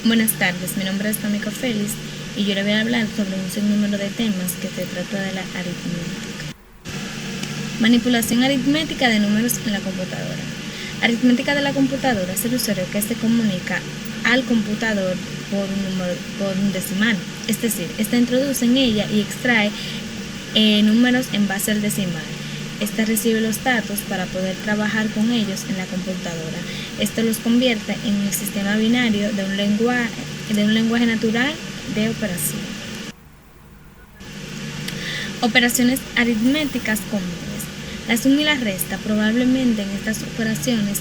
Buenas tardes, mi nombre es Tamika Félix y yo le voy a hablar sobre un sinnúmero de temas que se trata de la aritmética. Manipulación aritmética de números en la computadora. Aritmética de la computadora es el usuario que se comunica al computador por un decimal, es decir, esta introduce en ella y extrae números en base al decimal. Esta recibe los datos para poder trabajar con ellos en la computadora. Esto los convierte en el sistema binario de un lenguaje natural de operación. Operaciones aritméticas comunes. La suma y la resta. Probablemente en estas operaciones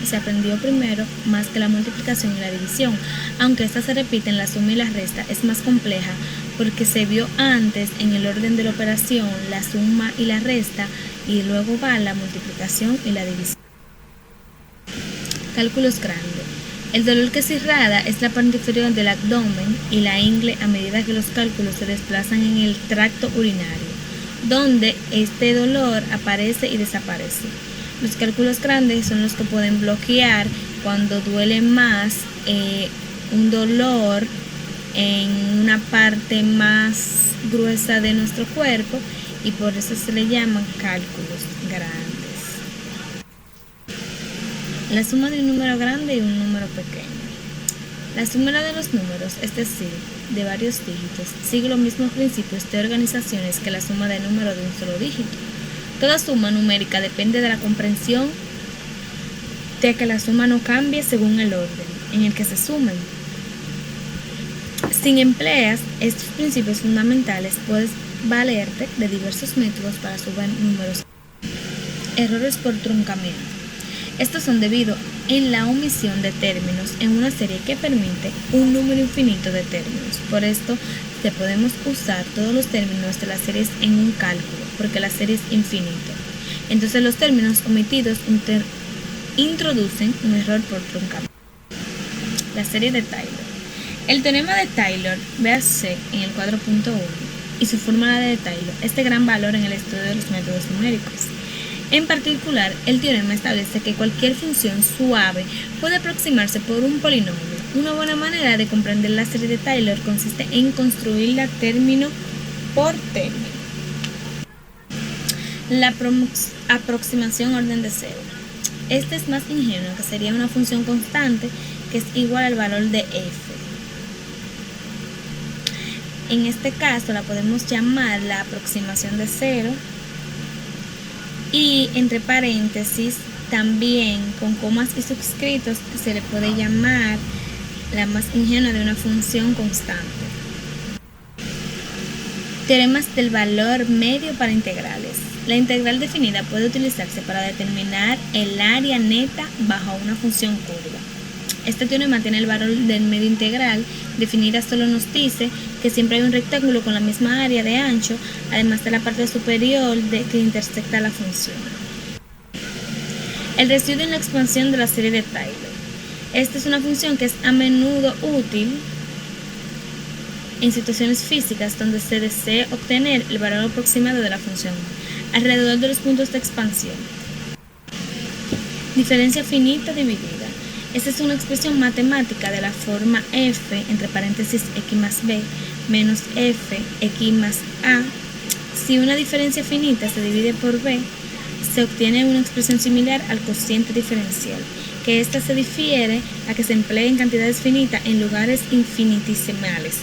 se aprendió primero más que la multiplicación y la división. Aunque estas se repiten, la suma y la resta es más compleja porque se vio antes en el orden de la operación la suma y la resta y luego va la multiplicación y la división. Cálculos grandes. El dolor que se irradia es la parte inferior del abdomen y la ingle a medida que los cálculos se desplazan en el tracto urinario, donde este dolor aparece y desaparece. Los cálculos grandes son los que pueden bloquear cuando duele más un dolor en una parte más gruesa de nuestro cuerpo y por eso se le llaman cálculos grandes. La suma de un número grande y un número pequeño. La suma de los números, es decir, de varios dígitos, sigue los mismos principios de organizaciones que la suma de números de un solo dígito. Toda suma numérica depende de la comprensión de que la suma no cambie según el orden en el que se sumen. Si empleas estos principios fundamentales, puedes valerte de diversos métodos para sumar números. Errores por truncamiento. Estos son debido en la omisión de términos en una serie que permite un número infinito de términos. Por esto, podemos usar todos los términos de las series en un cálculo, porque la serie es infinita. Entonces, los términos omitidos introducen un error por truncamiento. La serie de Taylor. El teorema de Taylor, véase en el cuadro punto 1, y su fórmula de Taylor es de gran valor en el estudio de los métodos numéricos. En particular, el teorema establece que cualquier función suave puede aproximarse por un polinomio. Una buena manera de comprender la serie de Taylor consiste en construirla término por término. La aproximación orden de cero. Este es más ingenuo, que sería una función constante que es igual al valor de f. En este caso la podemos llamar la aproximación de cero. Y entre paréntesis, también con comas y subscritos, se le puede llamar la más ingenua de una función constante. Teoremas del valor medio para integrales. La integral definida puede utilizarse para determinar el área neta bajo una función curva. Este teorema tiene el valor del medio integral. Definida solo nos dice que siempre hay un rectángulo con la misma área de ancho, además de la parte superior que intersecta la función. El residuo en la expansión de la serie de Taylor. Esta es una función que es a menudo útil en situaciones físicas donde se desee obtener el valor aproximado de la función alrededor de los puntos de expansión. Diferencia finita dividida. Esta es una expresión matemática de la forma f, entre paréntesis, x más b, menos f, x más a. Si una diferencia finita se divide por b, se obtiene una expresión similar al cociente diferencial, que ésta se difiere a que se emplee en cantidades finitas en lugares infinitesimales.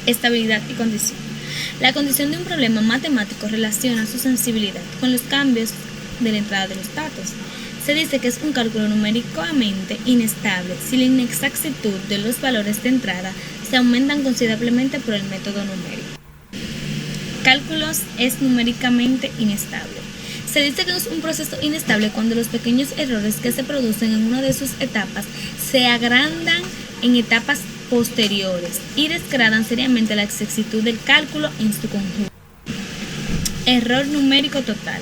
Estabilidad y condición. La condición de un problema matemático relaciona su sensibilidad con los cambios de la entrada de los datos. Se dice que es un cálculo numéricamente inestable si la inexactitud de los valores de entrada se aumentan considerablemente por el método numérico. Cálculos es numéricamente inestable. Se dice que es un proceso inestable cuando los pequeños errores que se producen en una de sus etapas se agrandan en etapas posteriores y degradan seriamente la exactitud del cálculo en su conjunto. Error numérico total.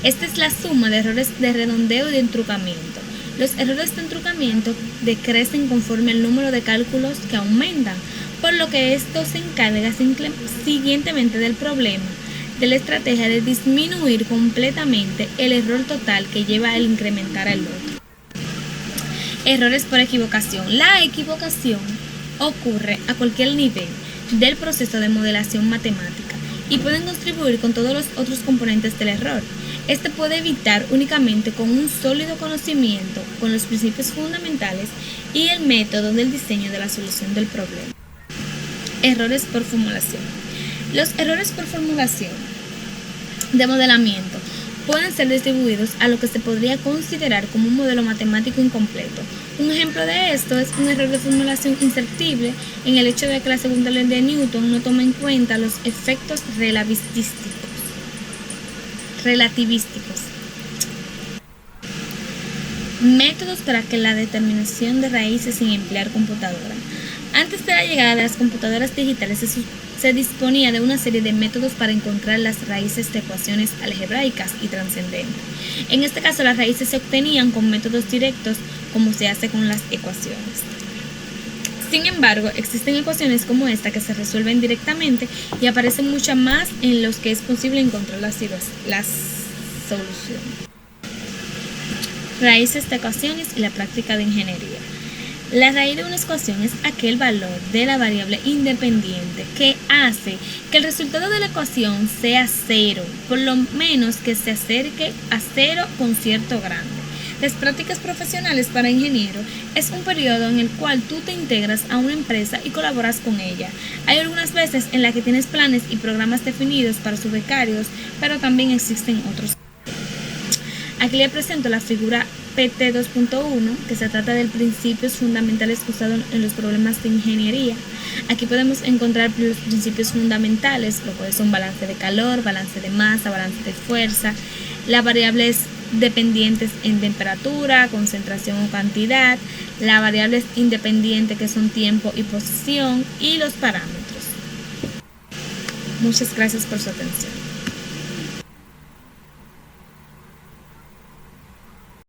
Esta es la suma de errores de redondeo y de entrucamiento. Los errores de entrucamiento decrecen conforme al número de cálculos que aumentan, por lo que esto se encarga siguientemente del problema, de la estrategia de disminuir completamente el error total que lleva al incrementar el otro. Errores por equivocación. La equivocación ocurre a cualquier nivel del proceso de modelación matemática y pueden contribuir con todos los otros componentes del error. Este puede evitar únicamente con un sólido conocimiento con los principios fundamentales y el método del diseño de la solución del problema. Errores por formulación. Los errores por formulación de modelamiento pueden ser distribuidos a lo que se podría considerar como un modelo matemático incompleto. Un ejemplo de esto es un error de formulación insertible en el hecho de que la segunda ley de Newton no toma en cuenta los efectos relativísticos. Métodos para que la determinación de raíces sin emplear computadora. Antes de la llegada de las computadoras digitales se disponía de una serie de métodos para encontrar las raíces de ecuaciones algebraicas y trascendentes. En este caso, las raíces se obtenían con métodos directos, como se hace con las ecuaciones. Sin embargo, existen ecuaciones como esta que se resuelven directamente y aparecen muchas más en los que es posible encontrar las soluciones. Raíces de ecuaciones y la práctica de ingeniería. La raíz de una ecuación es aquel valor de la variable independiente que hace que el resultado de la ecuación sea cero, por lo menos que se acerque a cero con cierto grande. Las prácticas profesionales para ingeniero es un periodo en el cual tú te integras a una empresa y colaboras con ella. Hay algunas veces en las que tienes planes y programas definidos para sus becarios, pero también existen otros. Aquí le presento la figura PT 2.1, que se trata de principios fundamentales usados en los problemas de ingeniería. Aquí podemos encontrar los principios fundamentales, lo cuales son balance de calor, balance de masa, balance de fuerza, las variables dependientes en temperatura, concentración o cantidad, las variables independientes que son tiempo y posición y los parámetros. Muchas gracias por su atención.